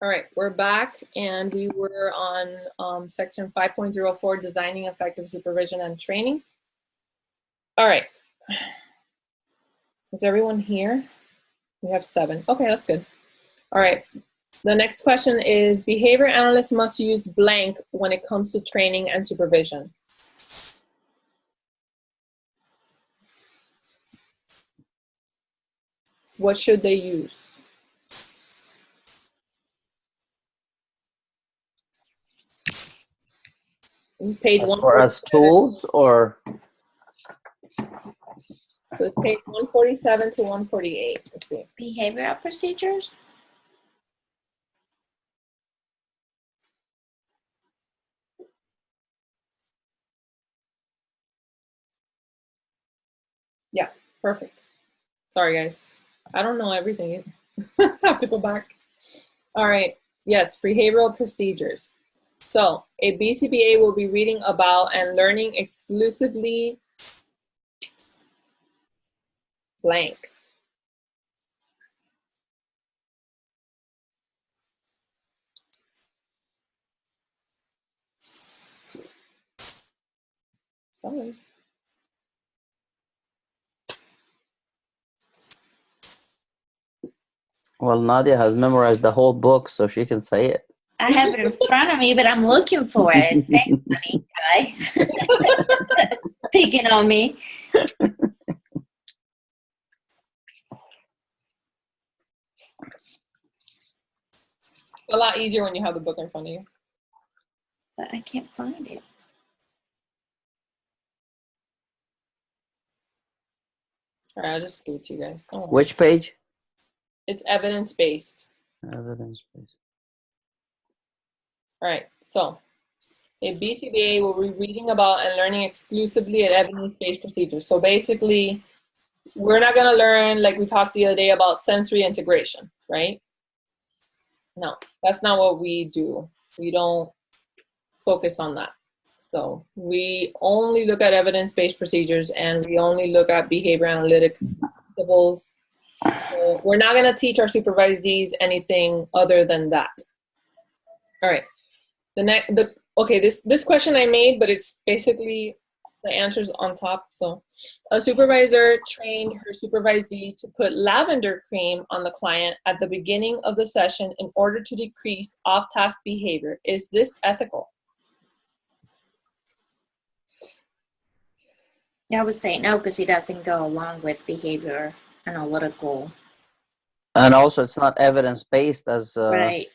All right, we're back, and we were on section 5.04, designing effective supervision and training. All right, is everyone here? We have 7. Okay, that's good. All right, the next question is, behavior analysts must use blank when it comes to training and supervision. What should they use? Page 147. Or as tools, or? So it's page 147 to 148. Let's see. Behavioral procedures? Yeah, perfect. Sorry, guys. I don't know everything. I have to go back. All right. Yes, behavioral procedures. So a BCBA will be reading about and learning exclusively blank. Sorry. Well, Nadia has memorized the whole book, so she can say it. I have it in front of me, but I'm looking for it. Thanks, honey, guy. Picking on me. It's a lot easier when you have the book in front of you. But I can't find it. All right, I'll just give it to you guys. Don't worry. Which page? It's evidence-based. Evidence-based. All right, so a BCBA will be reading about and learning exclusively at evidence-based procedures. So basically, we're not going to learn, like we talked the other day, about sensory integration, right? No, that's not what we do. We don't focus on that. So we only look at evidence-based procedures, and we only look at behavior analytic principles. So we're not going to teach our supervisees anything other than that. All right. Okay, this question I made, but it's basically the answers on top. So a supervisor trained her supervisee to put lavender cream on the client at the beginning of the session in order to decrease off-task behavior. Is this ethical? I would say no, because he doesn't go along with behavior analytical. And also, it's not evidence-based as... Right.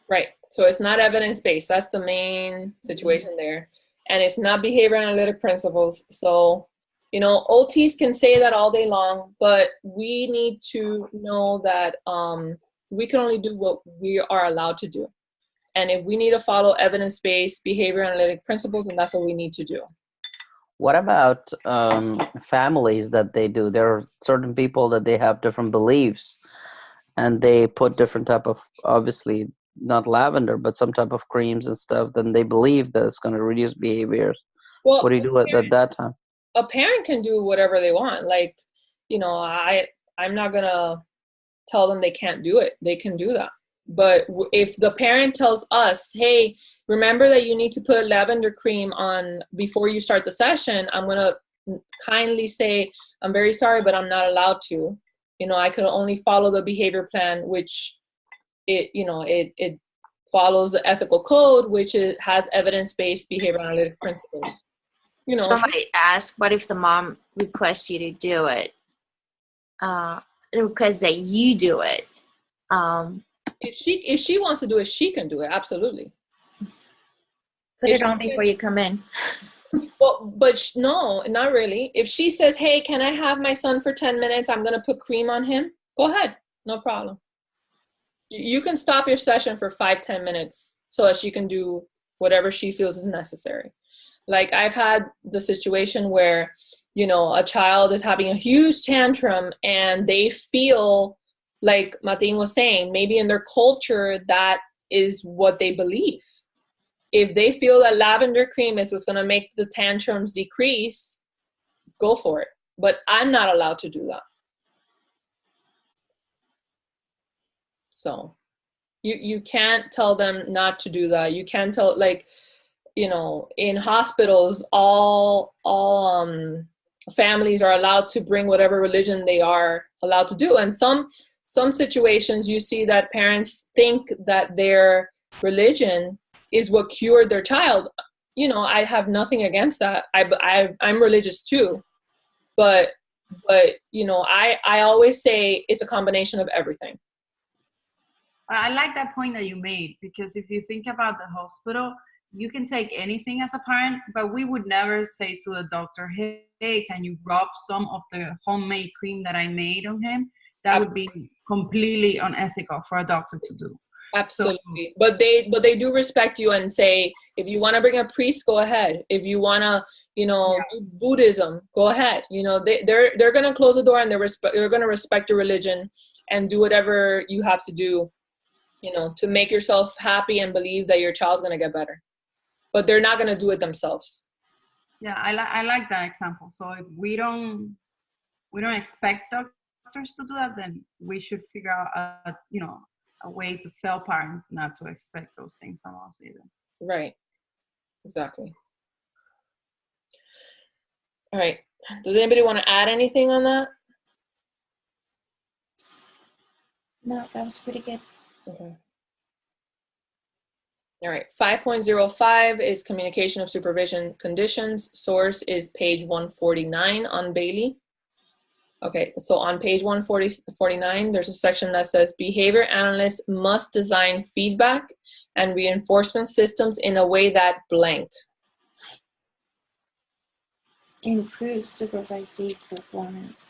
Right. So it's not evidence-based. That's the main situation there. And it's not behavior analytic principles. So, you know, OTs can say that all day long, but we need to know that we can only do what we are allowed to do. And if we need to follow evidence-based behavior analytic principles, then that's what we need to do. What about families that they do? There are certain people that they have different beliefs, and they put different type of, obviously, not lavender, but some type of creams and stuff, then they believe that it's going to reduce behaviors. Well, what do you do at that time? A parent can do whatever they want. Like, you know, I'm not going to tell them they can't do it. They can do that. But if the parent tells us, hey, remember that you need to put lavender cream on before you start the session, I'm going to kindly say, I'm very sorry, but I'm not allowed to. You know, I could only follow the behavior plan, which it follows the ethical code, which has evidence-based behavior analytic principles. You know, somebody asked, what if the mom requests you to do it? Requests that you do it. If she wants to do it, she can do it. Absolutely. Put it on before you come in. Well, but no, not really. If she says, hey, can I have my son for 10 minutes? I'm going to put cream on him. Go ahead. No problem. You can stop your session for 5-10 minutes so that she can do whatever she feels is necessary. Like, I've had the situation where, you know, a child is having a huge tantrum and they feel, like Martin was saying, maybe in their culture, that is what they believe. If they feel that lavender cream is what's going to make the tantrums decrease, go for it. But I'm not allowed to do that. So, You can't tell them not to do that. You can't tell, like, you know, in hospitals, all families are allowed to bring whatever religion they are allowed to do. And some situations you see that parents think that their religion is what cured their child. You know, I have nothing against that. I'm religious too, but you know, I always say it's a combination of everything. I like that point that you made, because if you think about the hospital, you can take anything as a parent, but we would never say to the doctor, hey, can you rub some of the homemade cream that I made on him? That would be completely unethical for a doctor to do. Absolutely. So, but they do respect you and say, if you want to bring a priest, go ahead. If you want to, you know, do Buddhism, go ahead. You know, they're going to close the door, and they're going to respect your religion and do whatever you have to do, you know, to make yourself happy and believe that your child's going to get better. But they're not going to do it themselves. Yeah, I like that example. So if we don't expect doctors to do that, then we should figure out a way to tell parents not to expect those things from us either. Right. Exactly. All right. Does anybody want to add anything on that? No, that was pretty good. Okay. All right. 5.05 is communication of supervision conditions. Source is page 149 on Bailey. Okay, so on page 149, there's a section that says behavior analysts must design feedback and reinforcement systems in a way that blank. Improves supervisee's performance.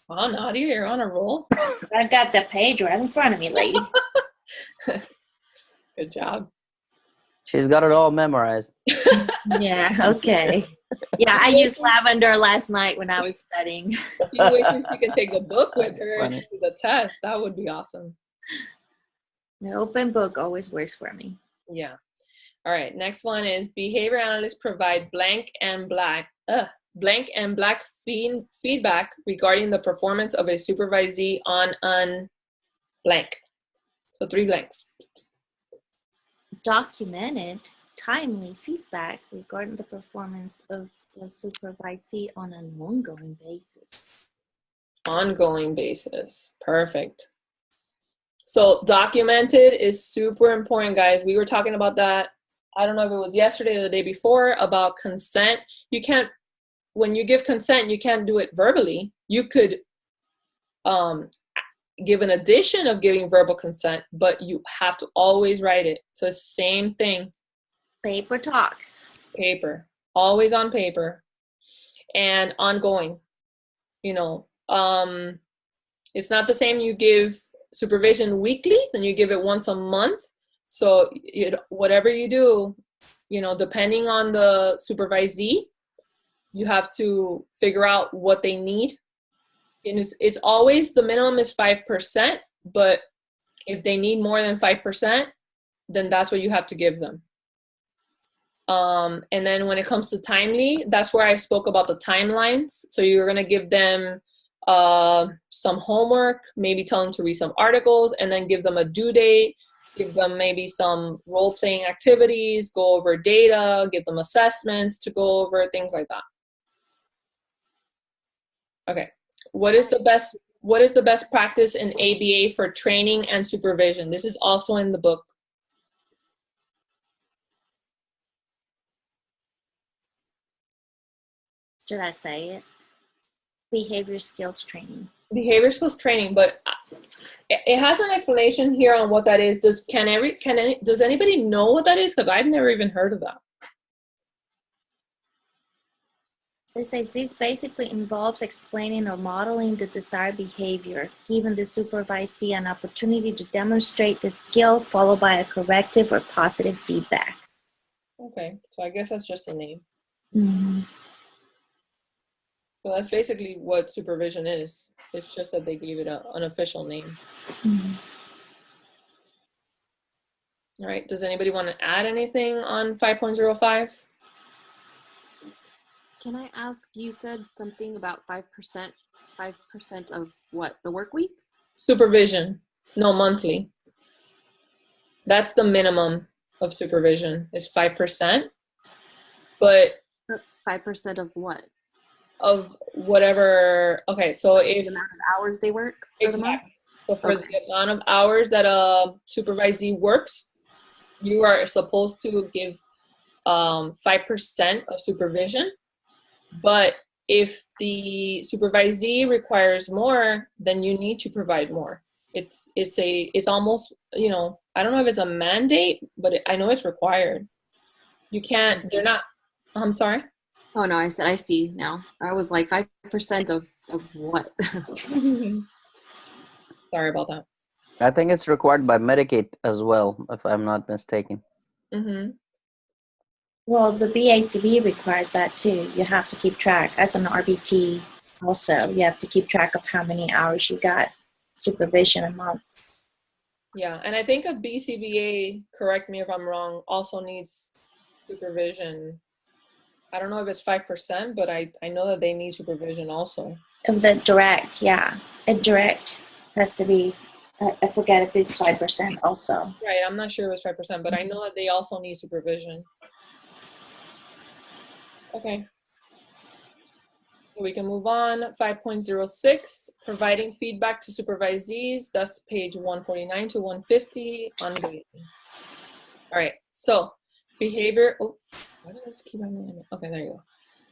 Wow, Nadia, you're on a roll. I got the page right in front of me, lady. Good job. She's got it all memorized. Yeah, okay. Yeah, I used lavender last night when I was studying. She wishes she could take the book with her and do the test. That would be awesome. The open book always works for me. Yeah. All right. Next one is behavior analysts provide blank and black feedback regarding the performance of a supervisee on an blank. So 3 blanks. Documented timely feedback regarding the performance of the supervisee on an ongoing basis. Ongoing basis. Perfect. So documented is super important, guys. We were talking about that. I don't know if it was yesterday or the day before about consent. You can't, when you give consent, you can't do it verbally. You could give an addition of giving verbal consent, but you have to always write it. So same thing. Paper talks. Paper. Always on paper. And ongoing. You know, it's not the same you give supervision weekly, then you give it once a month. So whatever you do, you know, depending on the supervisee, you have to figure out what they need. And it's always, the minimum is 5%, but if they need more than 5%, then that's what you have to give them. And then when it comes to timely, that's where I spoke about the timelines. So you're going to give them some homework, maybe tell them to read some articles, and then give them a due date, give them maybe some role-playing activities, go over data, give them assessments to go over, things like that. Okay. What is the best practice in ABA for training and supervision? This is also in the book. Should I say it? Behavior skills training. Behavior skills training, but it has an explanation here on what that is. Does anybody know what that is? Because I've never even heard of that. It says this basically involves explaining or modeling the desired behavior, giving the supervisee an opportunity to demonstrate the skill, followed by a corrective or positive feedback. Okay, so I guess that's just a name. Mm-hmm. So that's basically what supervision is. It's just that they gave it an official name. Mm-hmm. All right, does anybody want to add anything on 5.05? Can I ask, you said something about 5% of what, the work week? Supervision. No, monthly. That's the minimum of supervision is 5%. But 5% of what? Of whatever. Okay, so if The amount of hours they work for the month? exactly. So for the amount of hours that a supervisee works, you are supposed to give 5% of supervision. But if the supervisee requires more, then you need to provide more. It's almost, you know, I don't know if it's a mandate, but I know it's required. You can't. They're not. I'm sorry. Oh no, I said I see now. I was like 5% of what? Sorry about that. I think it's required by Medicaid as well, if I'm not mistaken. Mm-hmm. Well, the BACB requires that too. You have to keep track. As an RBT also, you have to keep track of how many hours you got supervision a month. Yeah, and I think a BCBA, correct me if I'm wrong, also needs supervision. I don't know if it's 5%, but I know that they need supervision also. Of the direct, yeah. A direct has to be, I forget if it's 5% also. Right, I'm not sure if it's 5%, but I know that they also need supervision. Okay. We can move on. 5.06, providing feedback to supervisees. That's page 149 to 150 on Daymi. All right, so behavior, oh, why does this keep happening? Okay, there you go.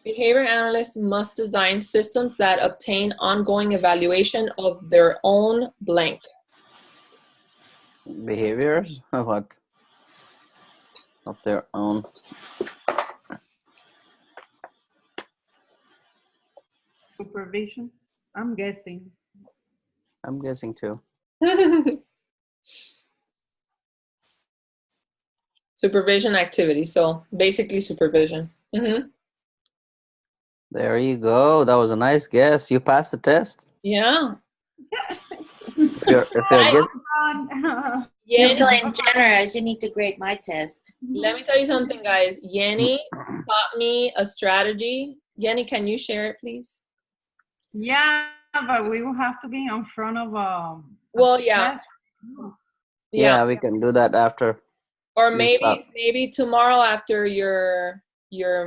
Behavior analysts must design systems that obtain ongoing evaluation of their own blank. Behaviors? What? Of their own. Supervision? I'm guessing. I'm guessing too. Supervision activity. So basically supervision. Mm-hmm. There you go. That was a nice guess. You passed the test. Yeah. If you're guessing, You're Yenny, feeling generous. You need to grade my test. let me tell you something, guys. Yenny taught me a strategy. Yenny, can you share it, please? Yeah, but we will have to be in front of Well, yeah. test. yeah, we can do that after. Or you stop. maybe tomorrow after your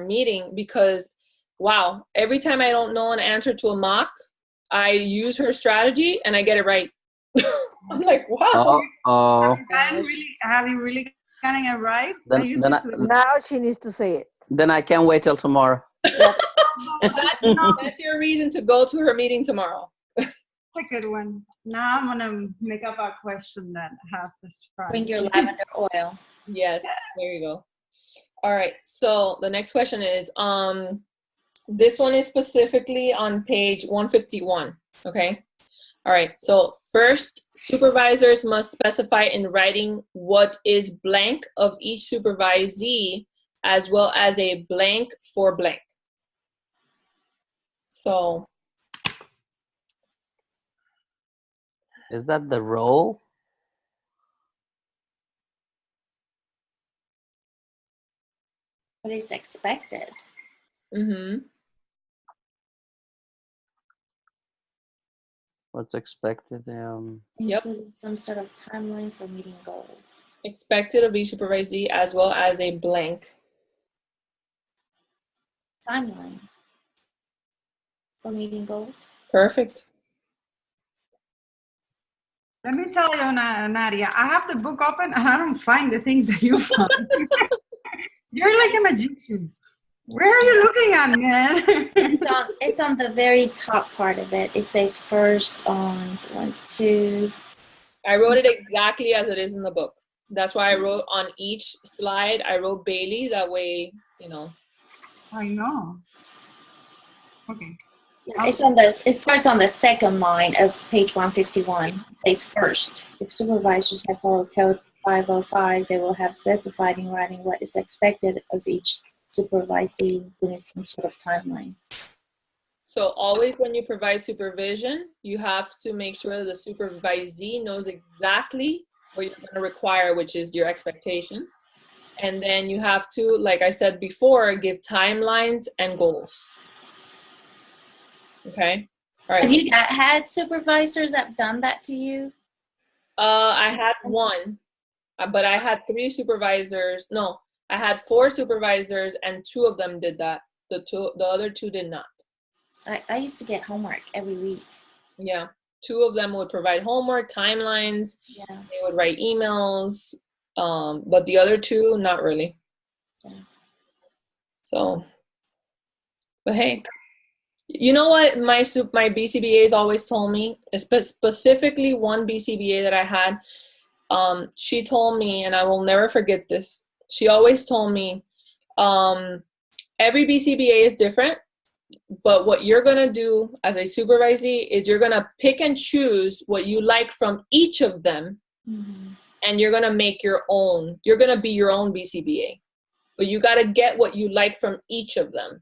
meeting, because wow, every time I don't know an answer to a mock, I use her strategy and I get it right. I'm like, wow. Oh. Have you really gotten it right? Now she needs to say it. Then I can't wait till tomorrow. That's your reason to go to her meeting tomorrow. A good one. Now I'm gonna make up a question that has this. Bring your lavender oil. Yes, there you go. All right, so the next question is, this one is specifically on page 151, okay? All right, so first, supervisors must specify in writing what is blank of each supervisee, as well as a blank for blank. So. Is that the role? What is expected? Mm-hmm. What's expected? Yep. Some sort of timeline for meeting goals. Expected of each supervisee as well as a blank. Timeline for meeting goals. Perfect. Let me tell you, Nadia, I have the book open and I don't find the things that you found. You're like a magician. Where are you looking at, man? It's on the very top part of it. It says first on 1, 2. I wrote it exactly as it is in the book. That's why I wrote on each slide, I wrote Bailey. That way, you know. I know. Okay. Yeah, it starts on the second line of page 151. It says first. If supervisors have followed code 505, they will have specified in writing what is expected of each supervisee, including some sort of timeline. So always when you provide supervision, you have to make sure that the supervisee knows exactly what you're going to require, which is your expectations. And then you have to, like I said before, give timelines and goals. Okay. All right. Have you had supervisors that have done that to you? I had one, but I had 3 supervisors. No, I had 4 supervisors, and 2 of them did that. The other 2 did not. I used to get homework every week. Yeah, 2 of them would provide homework, timelines. Yeah. They would write emails, but the other 2, not really. Yeah. So, but hey, you know what my BCBAs always told me, specifically one BCBA that I had, she told me, and I will never forget this, she always told me, every BCBA is different, but what you're going to do as a supervisee is you're going to pick and choose what you like from each of them, and you're going to make your own. You're going to be your own BCBA. But you got to get what you like from each of them,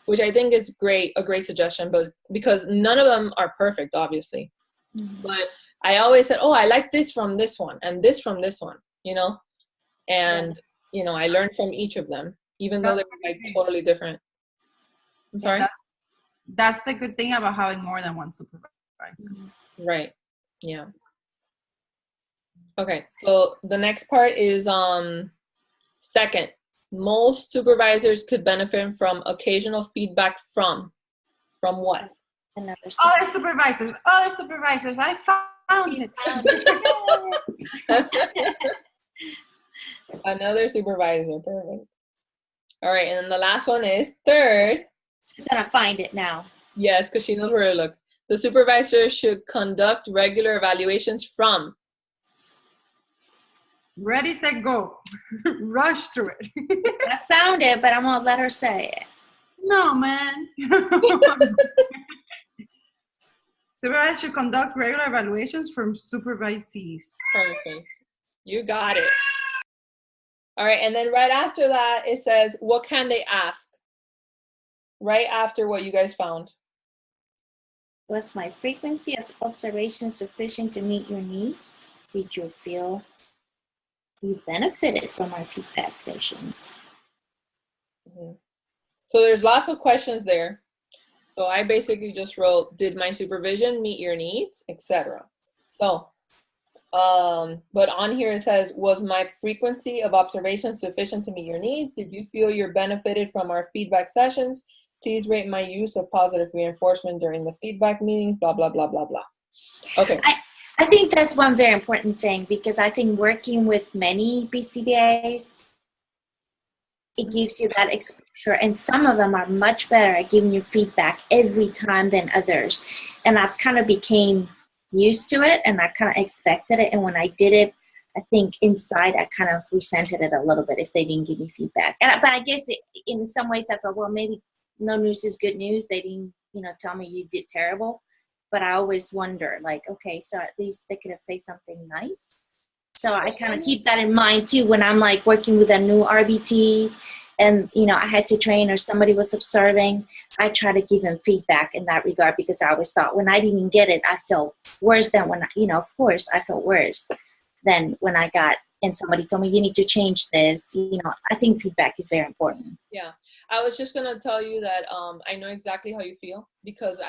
which I think is a great suggestion, but because none of them are perfect, obviously. But I always said, oh, I like this from this one and this from this one, you know? And, you know, I learned from each of them, even though they were like totally different. I'm sorry? That's the good thing about having more than one supervisor. Right. Yeah. Okay. So the next part is second, most supervisors could benefit from occasional feedback from what? Other supervisors. I found it. Another supervisor. Perfect. All right. And then the last one is third. She's gonna find it now. Yes, because she knows where to look. The supervisor should conduct regular evaluations from. Ready, set, go. Rush through it. I found it, but I'm gonna let her say it. No, man. Supervisors should conduct regular evaluations from supervisees. Perfect. You got it. All right, and then right after that, it says, what can they ask? Right after what you guys found. Was my frequency of observation sufficient to meet your needs? Did you feel you benefited from our feedback sessions? So there's lots of questions there. So I basically just wrote, did my supervision meet your needs, etc. So, but on here it says, was my frequency of observation sufficient to meet your needs? Did you feel you're benefited from our feedback sessions? Please rate my use of positive reinforcement during the feedback meetings, blah, blah, blah, blah, blah. Okay. I think that's one very important thing, because I think working with many BCBAs, it gives you that exposure, and some of them are much better at giving you feedback every time than others. And I've kind of became used to it, and I kind of expected it. And when I did it, I think inside I kind of resented it a little bit if they didn't give me feedback. But I guess in some ways I thought, well, maybe no news is good news. They didn't, tell me you did terrible. But I always wonder, like, okay, so at least they could have said something nice. So I kind of keep that in mind too when I'm like working with a new RBT and, I had to train or somebody was observing. I try to give them feedback in that regard, because I always thought when I didn't get it, I felt worse than when, of course I felt worse than when I got, and somebody told me you need to change this. I think feedback is very important. Yeah. I was just going to tell you that I know exactly how you feel, because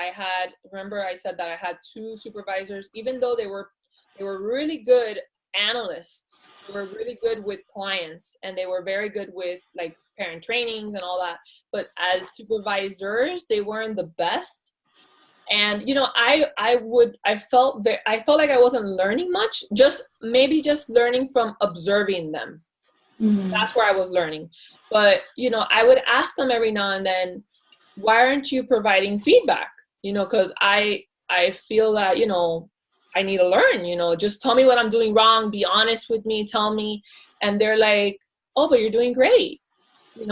remember I said that I had 2 supervisors, even though they were really good analysts, they were really good with clients, and they were very good with like parent trainings and all that. But as supervisors, they weren't the best. And, I felt like I wasn't learning much, maybe just learning from observing them. That's where I was learning. But, I would ask them every now and then, why aren't you providing feedback? Because I feel that, I need to learn, just tell me what I'm doing wrong. Be honest with me. Tell me. And they're like, oh, but you're doing great. I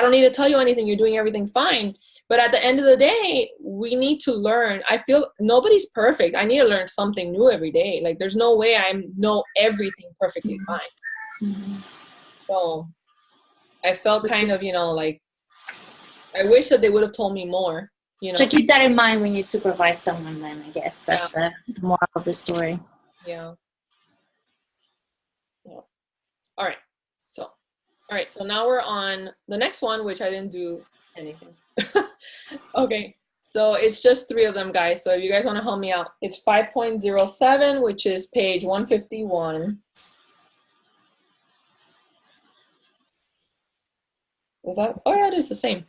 don't need to tell you anything. You're doing everything fine. But at the end of the day, we need to learn. I feel nobody's perfect. I need to learn something new every day. Like, there's no way I know everything perfectly fine. So I felt kind of, like, I wish that they would have told me more. So keep that in mind when you supervise someone, then, I guess. That's the moral of the story. Yeah. All right. So now we're on the next one, which I didn't do anything. Okay. So it's just 3 of them, guys. So if you guys want to help me out, it's 5.07, which is page 151. Is that? Oh yeah, it is the same.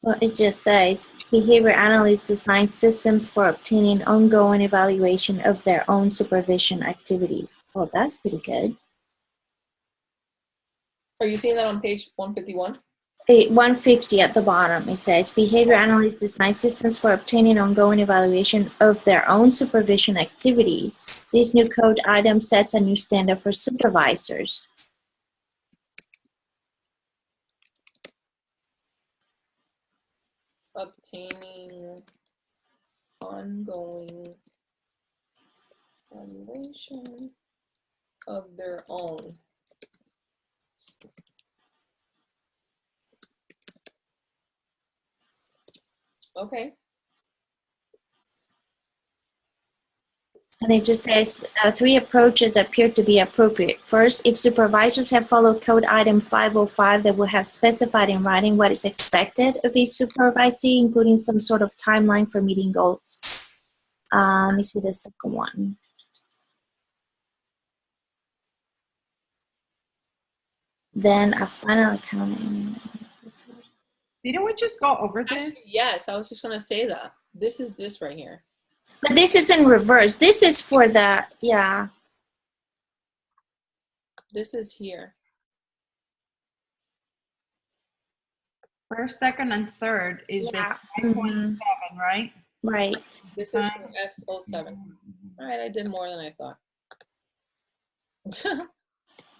Well, it just says behavior analysts design systems for obtaining ongoing evaluation of their own supervision activities. Oh, that's pretty good. Are you seeing that on page 151? 150 at the bottom, it says behavior analysts design systems for obtaining ongoing evaluation of their own supervision activities. This new code item sets a new standard for supervisors. Obtaining ongoing evaluation of their own. Okay. And it just says 3 approaches appear to be appropriate. First, if supervisors have followed code item 505, they will have specified in writing what is expected of each supervisee, including some sort of timeline for meeting goals. Let me see the second one. Then a final accounting. Didn't we just go over this? Actually, yes, I was just going to say that. This is this right here. But this is in reverse. This is for the, yeah. This is here. First, second, and third is Yeah. the 5.7, right? Right. This is for S07. All right, I did more than I thought.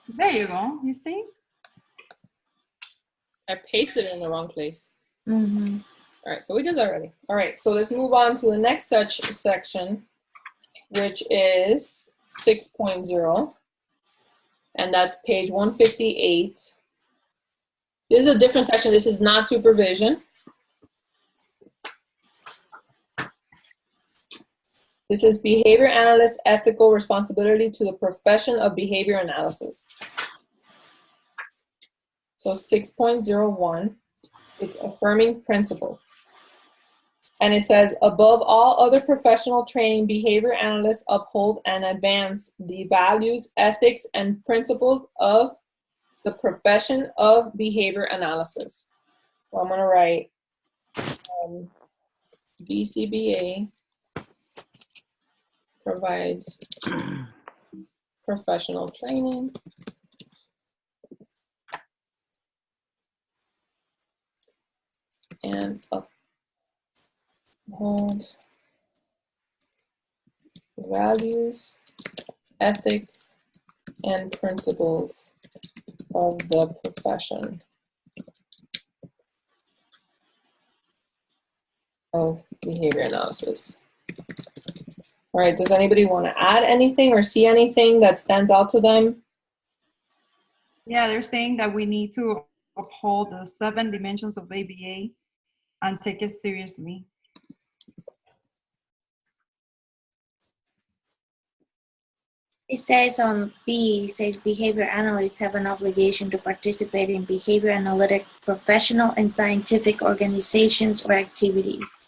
There you go. You see? I pasted it in the wrong place. Mm-hmm. All right, so we did that already. All right, so let's move on to the next section, which is 6.0, and that's page 158. This is a different section. This is not supervision. This is behavior analyst ethical responsibility to the profession of behavior analysis. So 6.01, it's affirming principles. And it says, above all other professional training, behavior analysts uphold and advance the values, ethics, and principles of the profession of behavior analysis. So I'm going to write BCBA provides professional training and uphold values, ethics, and principles of the profession of behavior analysis. All right, does anybody want to add anything or see anything that stands out to them? Yeah, they're saying that we need to uphold the 7 dimensions of ABA and take it seriously. It says on B, it says behavior analysts have an obligation to participate in behavior analytic professional and scientific organizations or activities.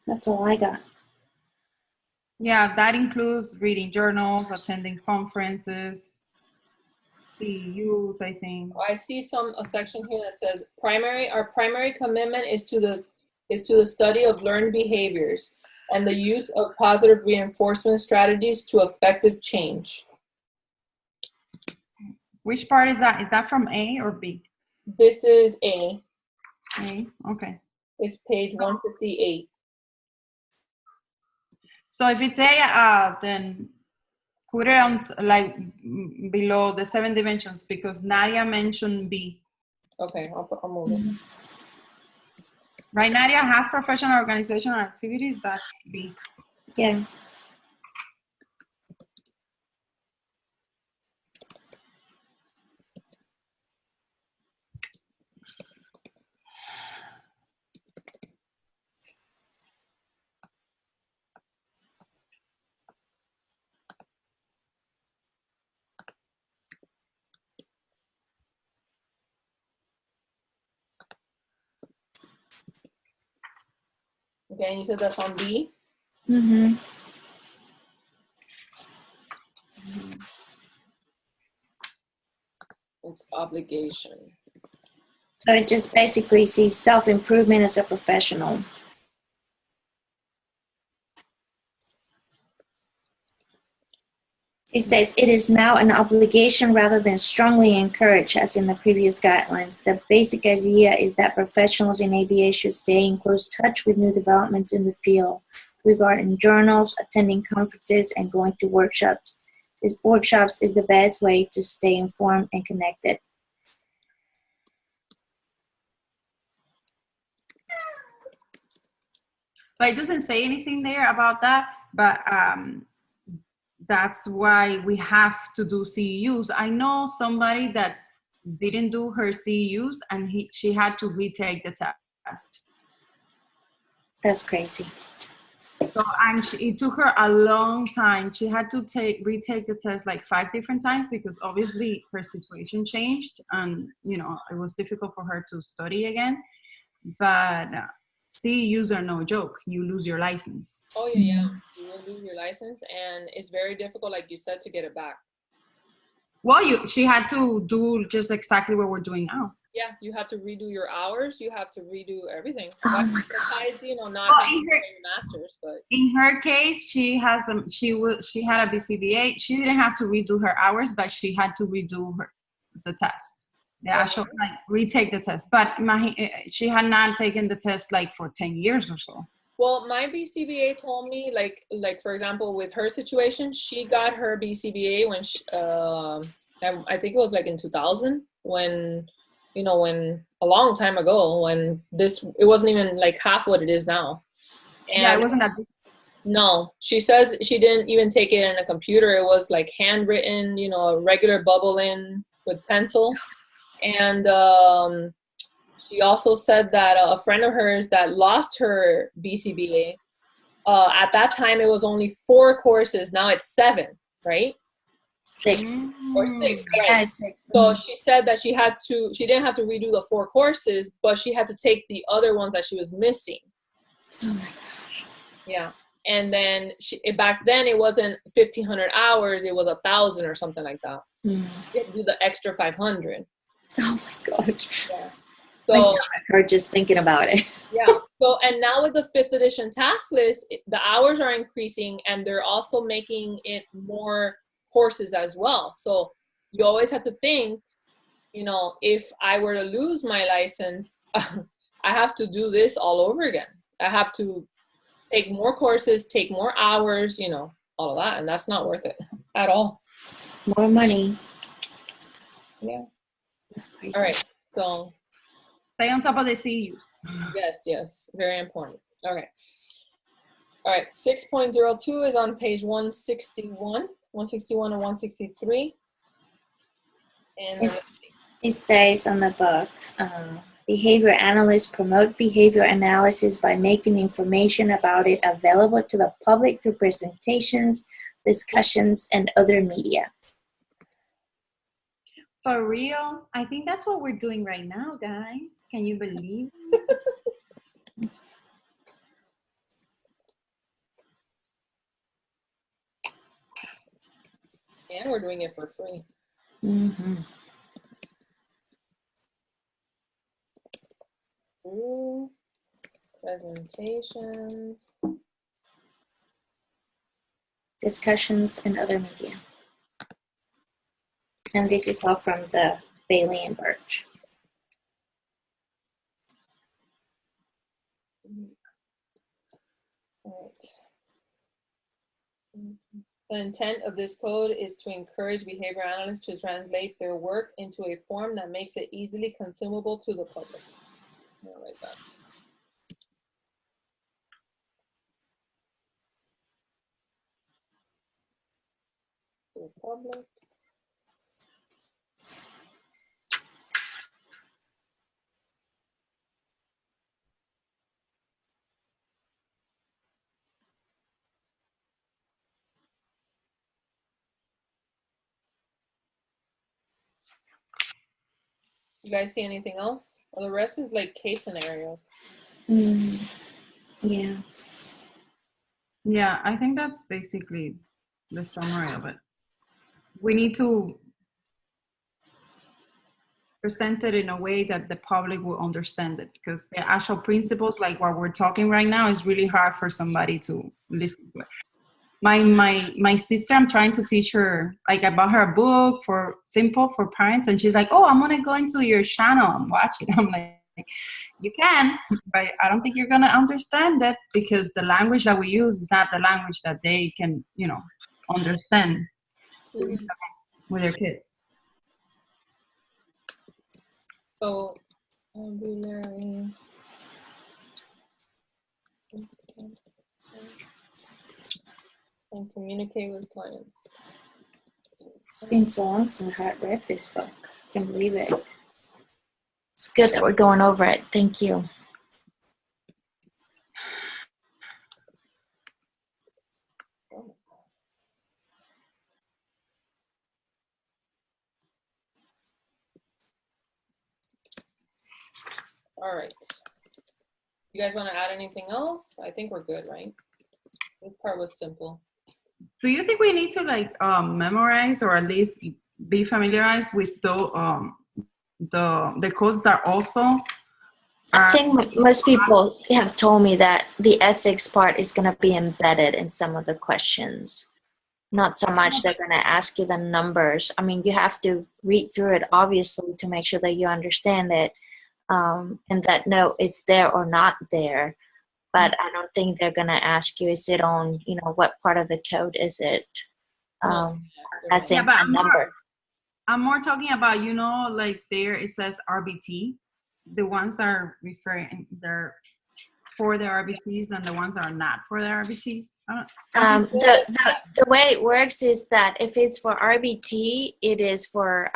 That's all I got. Yeah, that includes reading journals, attending conferences, CEUs, I think. I see a section here that says our primary commitment is to the study of learned behaviors and the use of positive reinforcement strategies to effective change. Which part is that? Is that from A or B? This is A. A, okay. It's page 158. So if it's A, then put it on like below the 7 dimensions because Nadia mentioned B. Okay, I'll move it. Right, Nadia, have professional organizational activities, that's B. Yeah. Okay, and you said that's on B? Mm-hmm. It's obligation. So it just basically sees self-improvement as a professional. It says it is now an obligation rather than strongly encouraged, as in the previous guidelines. The basic idea is that professionals in ABA should stay in close touch with new developments in the field regarding journals, attending conferences, and going to workshops. Workshops is the best way to stay informed and connected. But it doesn't say anything there about that, but that's why we have to do CEUs. I know somebody that didn't do her CEUs and she had to retake the test. That's crazy. So it took her a long time. She had to retake the test like 5 different times because obviously her situation changed and, you know, it was difficult for her to study again. But CEUs are no joke. You lose your license. Oh, yeah. You will lose your license, and it's very difficult, like you said, to get it back. Well, she had to do just exactly what we're doing now. Yeah, you have to redo your hours. You have to redo everything. Oh my God. Besides, you know, not Well, having your master's, but in her case, she had a BCBA. She didn't have to redo her hours, but she had to redo the test. The actual, like, retake the test. But she had not taken the test like for 10 years or so. Well, my BCBA told me, like for example, with her situation, she got her BCBA when I think it was like in 2000, when, you know, when a long time ago, when it wasn't even like half what it is now. And yeah, it wasn't that big. No, she says she didn't even take it in a computer. It was like handwritten, you know, a regular bubble in with pencil. And she also said that a friend of hers that lost her BCBA, at that time it was only 4 courses. Now it's 7, right? 6. Or 6, right? Yeah, 6. So she said that she didn't have to redo the 4 courses, but she had to take the other ones that she was missing. Oh my gosh. Yeah. And then back then it wasn't 1,500 hours, it was 1,000 or something like that. You had to do the extra 500. Oh my God. Yeah. My So, stomach hurt just thinking about it. yeah. So, and now with the 5th edition task list, the hours are increasing, and they're also making it more courses as well. So you always have to think, you know, if I were to lose my license, I have to do this all over again. I have to take more courses, take more hours, you know, all of that. And that's not worth it at all. More money. Yeah. Crazy. All right. So Stay on top of the CEUs. yes. Very important. Okay. All right. 6.02 is on page 161 and 163. And It says on the book, behavior analysts promote behavior analysis by making information about it available to the public through presentations, discussions, and other media. For real? I think that's what we're doing right now, guys. Can you believe? and we're doing it for free. Mm-hmm. Ooh, presentations. Discussions, and other media. And this is all from the Bailey and Birch. All right. The intent of this code is to encourage behavior analysts to translate their work into a form that makes it easily consumable to the public. I'll write that. To the public. You guys see anything else? Well, the rest is like case scenarios. Yeah. Yeah, I think that's basically the summary of it. We need to present it in a way that the public will understand it, because the actual principles, like what we're talking right now, is really hard for somebody to listen to it. My sister, I'm trying to teach her, like I bought her a book for simple for parents, and she's like, oh, I'm gonna go into your channel and watch it. I'm like, you can, but I don't think you're gonna understand it, because the language that we use is not the language that they can, understand with their kids. So, vocabulary. And communicate with clients. It's been so long since I read this book. I can't believe it. It's good that we're going over it. Thank you. All right. You guys want to add anything else? I think we're good, right? This part was simple. Do you think we need to memorize, or at least be familiarized with the codes that also I think most people have told me that the ethics part is going to be embedded in some of the questions. Not so much they're going to ask you the numbers. I mean, you have to read through it, obviously, to make sure that you understand it, and that no, it's there or not there. But I don't think they're going to ask you, is it on, what part of the code is it? As in a number. I'm more talking about, like there it says RBT, the ones that are referring, they're for the RBTs, and the ones that are not for the RBTs. The way it works is that if it's for RBT, it is for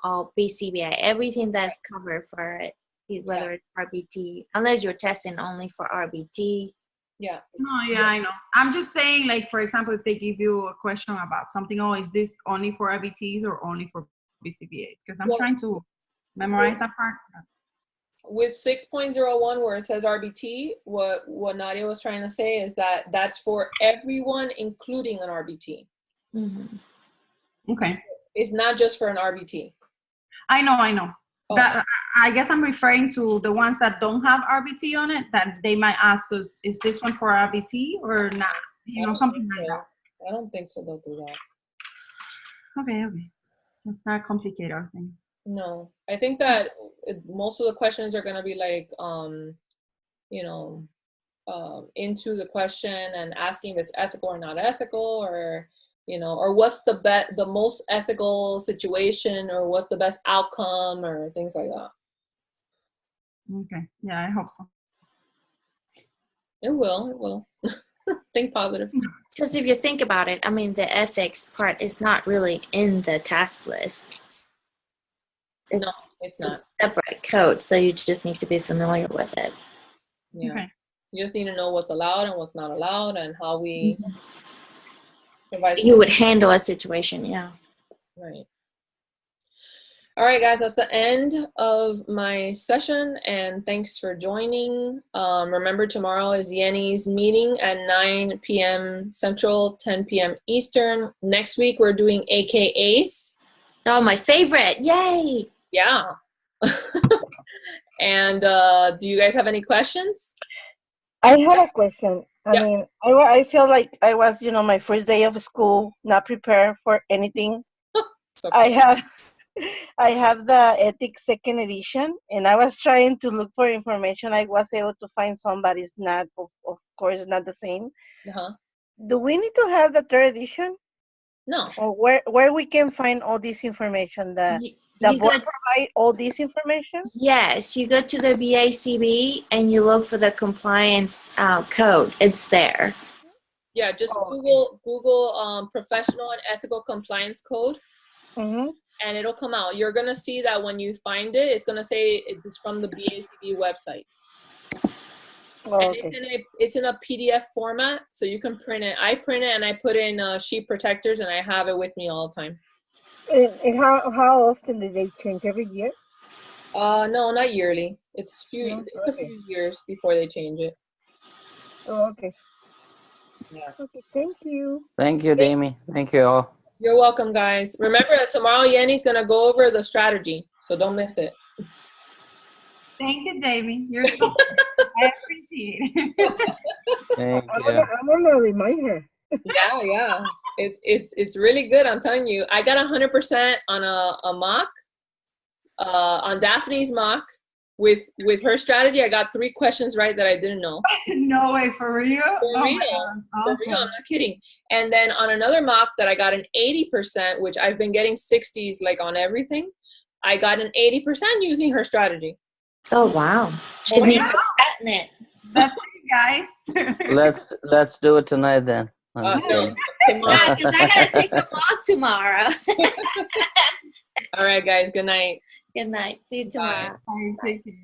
all BCBA, everything that's covered for it, whether it's RBT, unless you're testing only for RBT. Yeah. No, yeah, I know. I'm just saying, like, for example, if they give you a question about something, oh, is this only for RBTs or only for BCBAs? Because I'm trying to memorize that part. With 6.01, where it says RBT, what Nadia was trying to say is that that's for everyone, including an RBT. Mm-hmm. Okay. It's not just for an RBT. I know. Oh. That, I guess I'm referring to the ones that don't have RBT on it, that they might ask us, is this one for RBT or not? Something like that. I don't think so. They'll do that. Okay. Let's not complicate our thing. No, I think that most of the questions are going to be like, into the question and asking if it's ethical or not ethical, or, or what's the most ethical situation, or what's the best outcome, or things like that. Okay. Yeah, I hope so. It will. Think positive. Because if you think about it, I mean, the ethics part is not really in the task list. No, it's not. It's a separate code, so you just need to be familiar with it. Yeah. Okay. You just need to know what's allowed and what's not allowed, and how we provide. You would handle a situation, yeah. Right. All right, guys, that's the end of my session, and thanks for joining. Remember, tomorrow is Yenny's meeting at 9 p.m. Central, 10 p.m. Eastern. Next week, we're doing AKAs. Oh, my favorite. Yay. Yeah. And do you guys have any questions? I have a question. Yeah. I mean, I feel like I was, my first day of school, not prepared for anything. So I have the ethics second edition, and I was trying to look for information. I was able to find some, but it's not, of course, not the same. Uh-huh. Do we need to have the third edition? No. Or where we can find all this information? The board provide all this information? Yes, you go to the BACB and you look for the compliance code. It's there. Yeah, just Google professional and ethical compliance code. Mm-hmm. And it'll come out. You're going to see that when you find it, it's going to say it's from the BACB website. Oh, and okay. it's in a PDF format, so you can print it. I print it and I put it in sheet protectors, and I have it with me all the time. And how often do they change? Every year? No, not yearly. It's a few years before they change it. Oh, okay. Yeah. Okay, thank you. Thank you, Daymi. Thank you all. You're welcome, guys. Remember that tomorrow Yenny's going to go over the strategy, so don't miss it. Thank you, Daymi. You're so I appreciate it. Thank I'm you. gonna remind her. Yeah. It's really good, I'm telling you. I got 100% on a mock, on Daphne's mock. With her strategy, I got 3 questions right that I didn't know. No way, for real? For real. For real, I'm not kidding. And then on another mock that I got an 80%, which I've been getting 60s like on everything, I got an 80% using her strategy. Oh, wow. She Oh, needs yeah. to patent it. That's it, guys. Let's do it tonight then. I'm just No, kidding. tomorrow. Yeah, because I got to take a walk tomorrow. All right, guys. Good night. Good night. See you tomorrow. Bye. Take care.